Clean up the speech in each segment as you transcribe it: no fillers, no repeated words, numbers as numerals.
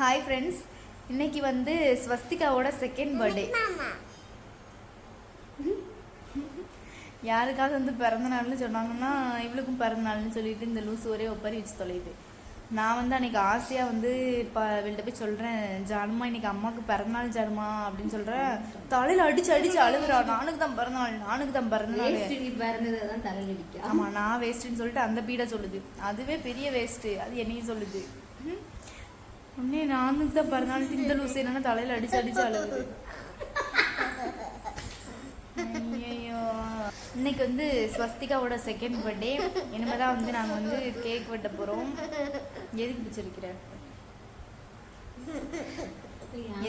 Hi friends, இன்னைக்கு வந்து ஸ்வஸ்திகாவோட second birthday. யாருக்காவது வந்து பிறந்த நாள்னு சொன்னாங்கன்னா இவளுக்கும் பிறந்த நாள்னு சொல்லிட்டு இந்த லூஸ் ஒரே ஒப்பரி வச்சு தொலையுது. நான் வந்து அன்னைக்கு ஆசையாக வந்து இப்போ இவள்கிட்ட போய் சொல்கிறேன், ஜானுமா இன்னைக்கு அம்மாவுக்கு பிறந்தநாள் ஜானுமா அப்படின்னு சொல்கிறேன். தலையில் அடிச்சு அடிச்சு அழுகுறா, நானுக்கு தான் பிறந்தநாள் நானுக்கு தான் பிறந்தநாள். ஆமாம், நான் வேஸ்ட்டுன்னு சொல்லிட்டு அந்த பீடை சொல்லுது. அதுவே பெரிய வேஸ்ட்டு, அது என்னையும் சொல்லுது. உடனே நானுக்கு தான் பிறந்தநாள் இந்த லூஸ் என்னன்னா தலையில் அடிச்சு அடிச்சு அழுகுது. ஐயோ, இன்னைக்கு வந்து ஸ்வஸ்திகாவோட செகண்ட் பர்த்டே. இனிமேதான் வந்து நாங்கள் வந்து கேக் வெட்ட போகிறோம். எதுக்கு பிடிச்சிருக்கிறேன்?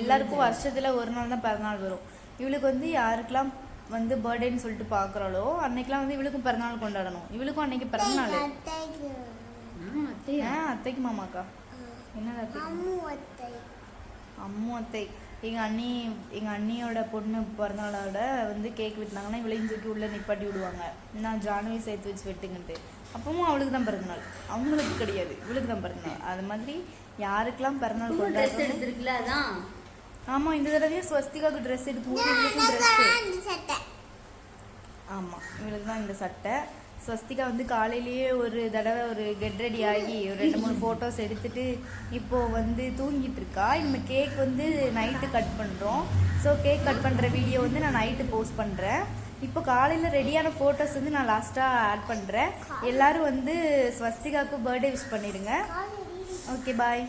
எல்லாருக்கும் வருஷத்துல ஒரு நாள் தான் பிறந்தநாள் வரும். இவளுக்கு வந்து யாருக்கெல்லாம் வந்து பர்த்டேன்னு சொல்லிட்டு பார்க்குறாளோ அன்னைக்கெல்லாம் வந்து இவளுக்கும் பிறந்தநாள் கொண்டாடணும். இவளுக்கும் அன்னைக்கு பிறந்தநாள். அத்தைக்கு மாமாக்கா என்ன அம்மு அத்தை. எங்கள் அண்ணியோட பொண்ணு பிறந்தநாளோட வந்து கேக் வெட்டினாங்கன்னா இவளையும் தூக்கி உள்ளே நிப்பாட்டி விடுவாங்க. நான் ஜானுவை சேர்த்து வச்சு வெட்டுங்கன்ட்டு. அப்பவும் அவளுக்கு தான் பிறந்தநாள், அவங்களுக்கு கிடையாது, இவளுக்கு தான் பிறந்தநாள். அது மாதிரி யாருக்கெல்லாம் பிறந்தநாள் கொண்டாடுறதுல அதான். ஆமாம், இந்த தடவையும் ஸ்வஸ்திகாவுக்கு ட்ரெஸ் எடுத்து இவளுக்கும் ட்ரெஸ்ஸு. ஆமாம், இவளுக்கு தான் இந்த சட்டை. ஸ்வஸ்திகா வந்து காலையிலேயே ஒரு தடவை ஒரு கெட் ரெடி ஆகி ஒரு 2-3 ஃபோட்டோஸ் எடுத்துட்டு இப்போது வந்து தூங்கிட்டு இருக்கா. இனிமேல் கேக் வந்து நைட்டு கட் பண்ணுறோம். ஸோ கேக் கட் பண்ணுற வீடியோ வந்து நான் நைட்டு போஸ்ட் பண்ணுறேன். இப்போ காலையில் ரெடியான ஃபோட்டோஸ் வந்து நான் லாஸ்ட்டாக ஆட் பண்ணுறேன். எல்லோரும் வந்து ஸ்வஸ்திகாவுக்கு பர்த்டே விஷ் பண்ணிடுங்க. ஓகே, பாய்.